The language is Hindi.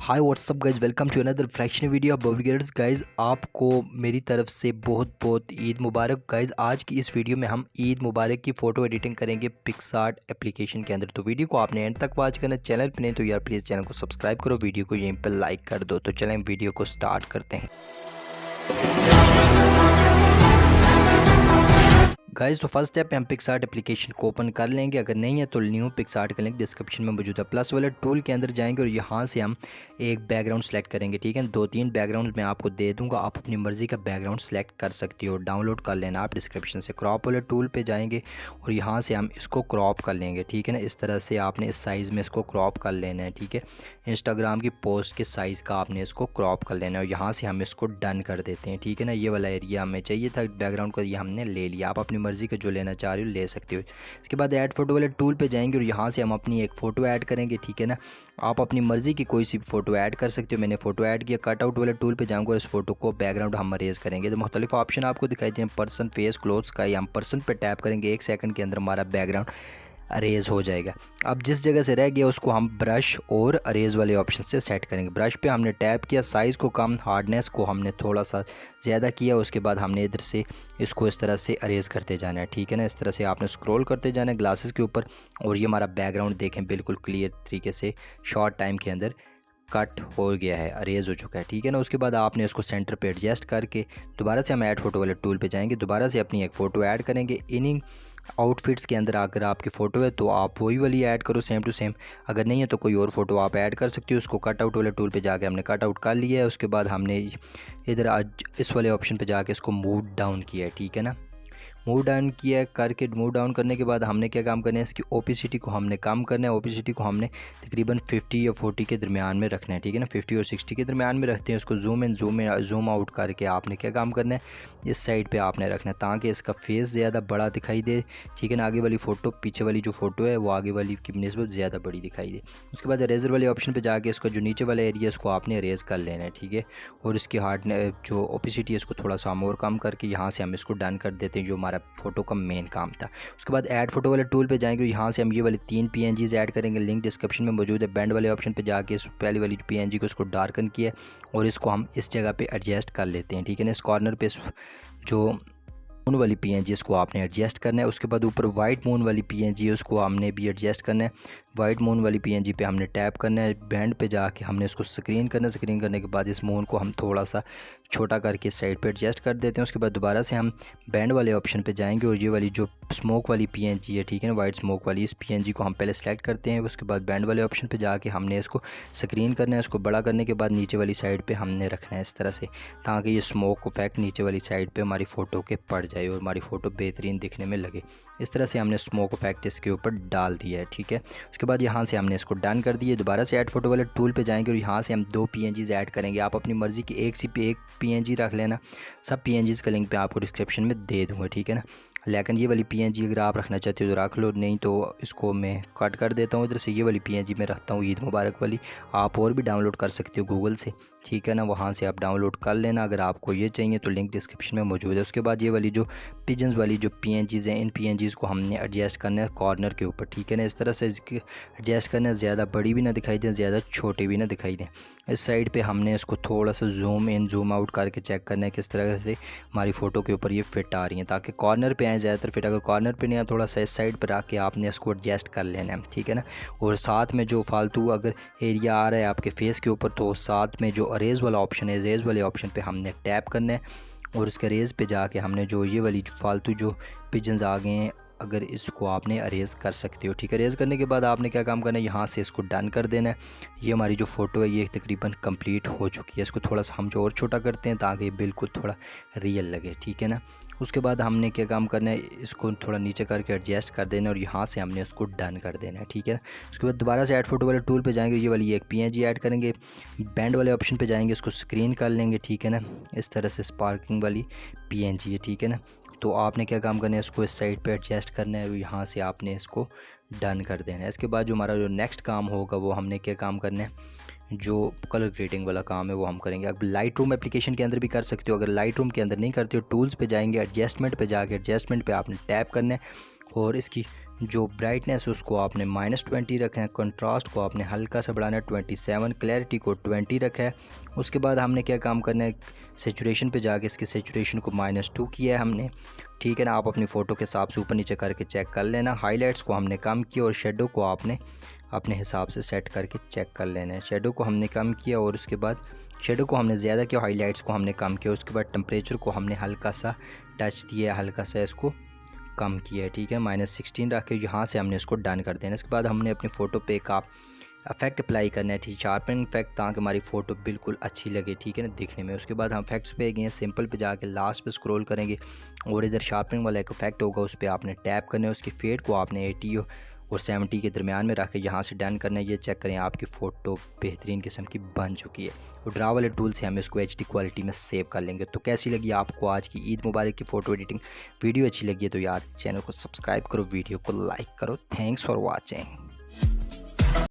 Hi what's up guys, welcome to another fraction video बॉबीगर्स। गाइज आपको मेरी तरफ से बहुत बहुत ईद मुबारक। गाइज आज की इस वीडियो में हम ईद मुबारक की फ़ोटो एडिटिंग करेंगे पिक्सआर्ट एप्लीकेशन के अंदर। तो वीडियो को आपने एंड तक वॉच करना। चैनल पे नहीं तो यार प्लीज़ चैनल को सब्सक्राइब करो, वीडियो को यहीं पर लाइक कर दो। तो चलें वीडियो को स्टार्ट करते हैं। गाइस तो फर्स्ट स्टेप पे हम पिक्सआर्ट एप्लीकेशन को ओपन कर लेंगे। अगर नहीं है तो न्यू पिक्सआर्ट का लिंक डिस्क्रिप्शन में मौजूद है। प्लस वाले टूल के अंदर जाएंगे और यहाँ से हम एक बैकग्राउंड सेलेक्ट करेंगे। ठीक है, 2-3 बैकग्राउंड मैं आपको दे दूंगा, आप अपनी मर्ज़ी का बैकग्राउंड सेलेक्ट कर सकती हो। डाउनलोड कर लेना आप डिस्क्रिप्शन से। क्रॉप वाले टूल पे जाएंगे और यहाँ से हम इसको क्रॉप कर लेंगे। ठीक है ना, इस तरह से आपने इस साइज़ में इसको क्रॉप कर लेना है। ठीक है, इंस्टाग्राम की पोस्ट के साइज़ का आपने इसको क्रॉप कर लेना है और यहाँ से हम इसको डन कर देते हैं। ठीक है ना, ये वाला एरिया हमें चाहिए था बैकग्राउंड को, ये हमने ले लिया। आप अपनी मर्ज़ी का जो लेना चाह रहे हो ले सकते हो। इसके बाद ऐड फोटो वाले टूल पे जाएंगे और यहाँ से हम अपनी एक फ़ोटो ऐड करेंगे। ठीक है ना, आप अपनी मर्ज़ी की कोई सी फ़ोटो ऐड कर सकते हो। मैंने फ़ोटो ऐड किया। कट आउट वाले टूल पे जाऊँगा और इस फोटो को बैकग्राउंड हम अरेज करेंगे। तो मुख्तलिफ ऑप्शन आपको दिखाई दें, पर्सन, फेस, क्लोथ्स का। हम पर्सन पे टैप करेंगे, 1 सेकंड के अंदर हमारा बैकग्राउंड अरेज हो जाएगा। अब जिस जगह से रह गया उसको हम ब्रश और अरेज वाले ऑप्शन से सेट करेंगे। ब्रश पे हमने टैप किया, साइज़ को कम, हार्डनेस को हमने थोड़ा सा ज़्यादा किया। उसके बाद हमने इधर से इसको इस तरह से अरेज करते जाना है। ठीक है ना, इस तरह से आपने स्क्रॉल करते जाना है ग्लासेस के ऊपर और ये हमारा बैकग्राउंड देखें बिल्कुल क्लियर तरीके से शॉर्ट टाइम के अंदर कट हो गया है, अरेज हो चुका है। ठीक है ना, उसके बाद आपने इसको सेंटर पे एडजस्ट करके दोबारा से हम ऐड फोटो वाले टूल पे जाएंगे। दोबारा से अपनी एक फ़ोटो ऐड करेंगे। इन्हीं आउटफिट्स के अंदर अगर आपकी फ़ोटो है तो आप वही वाली ऐड करो सेम टू सेम। अगर नहीं है तो कोई और फ़ोटो आप ऐड कर सकते हो। उसको कट आउट वाले टूल पे जाके हमने कट आउट कर लिया है। उसके बाद हमने इधर आज इस वाले ऑप्शन पे जाके इसको मूव डाउन किया है। ठीक है ना, मूव डाउन किया करके मूव डाउन करने के बाद हमने क्या काम करना है, इसकी ओपेसिटी को हमने कम करना है। ओपेसिटी को हमने तकरीबन 50 या 40 के दरमियान में रखना है। ठीक है ना, 50 और 60 के दरमियान में रखते हैं। उसको जूम इन जूम आउट करके आपने क्या काम करना है, इस साइड पे आपने रखना है ताकि इसका फेस ज़्यादा बड़ा दिखाई दे। ठीक है ना, आगे वाली फ़ोटो पीछे वाली जो फ़ोटो है वो आगे वाली की निस्बत ज़्यादा बड़ी दिखाई दे। उसके बाद अरेजर वाले ऑप्शन पर जाके इसका जो नीचे वाला एरिया इसको आपने अरेज कर लेना है। ठीक है, और इसकी हार्ड जो ओपेसिटी है इसको थोड़ा सा हम और कम करके यहाँ से हम इसको डन कर देते हैं, जो हमारा फ़ोटो का मेन काम था। उसके बाद ऐड फोटो वाले टूल पे जाएंगे, यहाँ से हम ये वाली 3 PNGs ऐड करेंगे। लिंक डिस्क्रिप्शन में मौजूद है। बैंड वाले ऑप्शन पे जाके इस पहली वाली PNG को इसको डार्कन किया और इसको हम इस जगह पे एडजस्ट कर लेते हैं। ठीक है ना, इस कॉर्नर पे जो मून वाली PNG इसको आपने एडजस्ट करना है। उसके बाद ऊपर वाइट मून वाली PNG उसको हमने भी एडजस्ट करना है। वाइट मून वाली PNG पे हमने टैप करना है। बैंड पे जाके हमने इसको स्क्रीन करना है। स्क्रीन करने के बाद इस मून को हम थोड़ा सा छोटा करके साइड पे एडजस्ट कर देते हैं। उसके बाद दोबारा से हम बैंड वाले ऑप्शन पे जाएंगे और ये वाली जो स्मोक वाली PNG है, ठीक है ना, वाइट स्मोक वाली, इस PNG को हम पहले सेलेक्ट करते हैं। उसके बाद बैंड वाले ऑप्शन पे जाके हमने इसको स्क्रीन करना है। इसको बड़ा करने के बाद नीचे वाली साइड पे हमने रखना है इस तरह से, ताकि ये स्मोक इफेक्ट नीचे वाली साइड पे हमारी फ़ोटो के पड़ जाए और हमारी फ़ोटो बेहतरीन दिखने में लगे। इस तरह से हमने स्मोक इफेक्ट इसके ऊपर डाल दिया है। ठीक है, उसके बाद यहाँ से हमने इसको डन कर दिया। दोबारा से ऐड फोटो वाले टूल पे जाएंगे और यहाँ से हम 2 PNGs ऐड करेंगे। आप अपनी मर्ज़ी की एक PNG रख लेना। सब PNGs का लिंक मैं आपको डिस्क्रिप्शन में दे दूँगा। ठीक है ना, लेकिन ये वाली PNG अगर आप रखना चाहते हो तो रख लो, नहीं तो इसको मैं कट कर देता हूँ। इधर से ये वाली PNG मैं रखता हूँ ईद मुबारक वाली। आप और भी डाउनलोड कर सकते हो गूगल से। ठीक है ना, वहाँ से आप डाउनलोड कर लेना अगर आपको ये चाहिए तो, लिंक डिस्क्रिप्शन में मौजूद है। उसके बाद ये वाली जो पिजन्स वाली जो PNGs हैं, इन PNGs को हमने एडजस्ट करना है कॉर्नर के ऊपर। ठीक है ना, इस तरह से एडजस्ट करना है, ज़्यादा बड़ी भी ना दिखाई दें, ज़्यादा छोटी भी ना दिखाई दें। इस साइड पे हमने इसको थोड़ा सा जूम इन जूम आउट करके चेक करना है किस तरह से हमारी फ़ोटो के ऊपर ये फिट आ रही है, ताकि कॉर्नर पे आए ज़्यादातर फिट। अगर कॉर्नर पे नहीं आए, थोड़ा सा इस साइड पर आके आपने इसको एडजस्ट कर लेना है। ठीक है ना, और साथ में जो फालतू अगर एरिया आ रहा है आपके फेस के ऊपर तो साथ में जो अरेज वाला ऑप्शन है, अरेज वाले ऑप्शन पे हमने टैप करना है और उसके अरेज पे जाके हमने जो ये वाली फालतू जो पिजन्स आ गए हैं, अगर इसको आपने अरेज कर सकते हो। ठीक है, अरेज करने के बाद आपने क्या काम करना है, यहाँ से इसको डन कर देना है। ये हमारी जो फ़ोटो है ये तकरीबन कंप्लीट हो चुकी है। इसको थोड़ा सा हम जो और छोटा करते हैं ताकि बिल्कुल थोड़ा रियल लगे। ठीक है ना, उसके बाद हमने क्या काम करना है, इसको थोड़ा नीचे करके एडजस्ट कर देना और यहाँ से हमने इसको डन कर देना है। ठीक है, उसके बाद दोबारा से ऐड फोटो वाले टूल पे जाएंगे, ये वाली एक PNG ऐड करेंगे। बैंड वाले ऑप्शन पे जाएंगे, इसको स्क्रीन कर लेंगे। ठीक है ना, इस तरह से स्पार्किंग वाली PNG है। ठीक है ना, तो आपने क्या काम करना है, इसको इस साइड पे एडजस्ट करना है और यहाँ से आपने इसको डन कर देना है। इसके बाद जो हमारा जो नेक्स्ट काम होगा वो हमने क्या काम करना है, जो कलर ग्रेडिंग वाला काम है वो हम करेंगे। अब लाइट रूम एप्लीकेशन के अंदर भी कर सकते हो। अगर लाइट रूम के अंदर नहीं करते हो, टूल्स पे जाएंगे, एडजस्टमेंट पे जाके एडजस्टमेंट पे आपने टैप करना है और इसकी जो ब्राइटनेस उसको आपने -20 रखा है, कंट्रास्ट को आपने हल्का सा बढ़ाना है 27, क्लैरिटी को 20 रखा है। उसके बाद हमने क्या काम करना है, सेचुरेशन पे जाके इसकी सेचुरेशन को -2 किया है हमने, ठीक है ना। आप अपनी फ़ोटो के हिसाब से ऊपर नीचे करके चेक कर लेना। हाईलाइट्स को हमने कम किया और शेडो को आपने अपने हिसाब से सेट करके चेक कर लेना है। शेडो को हमने कम किया और उसके बाद शेडो को हमने ज़्यादा किया, हाईलाइट्स को हमने कम किया। उसके बाद टेम्परेचर को हमने हल्का सा टच दिया, हल्का सा इसको कम किया है, ठीक है। -16 रख के यहाँ से हमने इसको डन कर देना। इसके बाद हमने अपनी फ़ोटो पे एक इफेक्ट अप्लाई करना है, ठीक, शार्पनिंग इफेक्ट, ताकि हमारी फ़ोटो बिल्कुल अच्छी लगे, ठीक है ना, दिखने में। उसके बाद हम इफेक्ट्स पे गए, सिंपल पे जाके लास्ट पे स्क्रॉल करेंगे और इधर शार्पनिंग वाला एक इफेक्ट होगा, उस पर आपने टैप करना है। उसकी फेड को आपने 80 और 70 के दरमियान में रख के यहाँ से डन करना है। ये चेक करें, आपकी फ़ोटो बेहतरीन किस्म की बन चुकी है। और ड्रा वाले टूल से हम इसको HD क्वालिटी में सेव कर लेंगे। तो कैसी लगी आपको आज की ईद मुबारक की फ़ोटो एडिटिंग वीडियो? अच्छी लगी है तो यार चैनल को सब्सक्राइब करो, वीडियो को लाइक करो। Thanks for watching.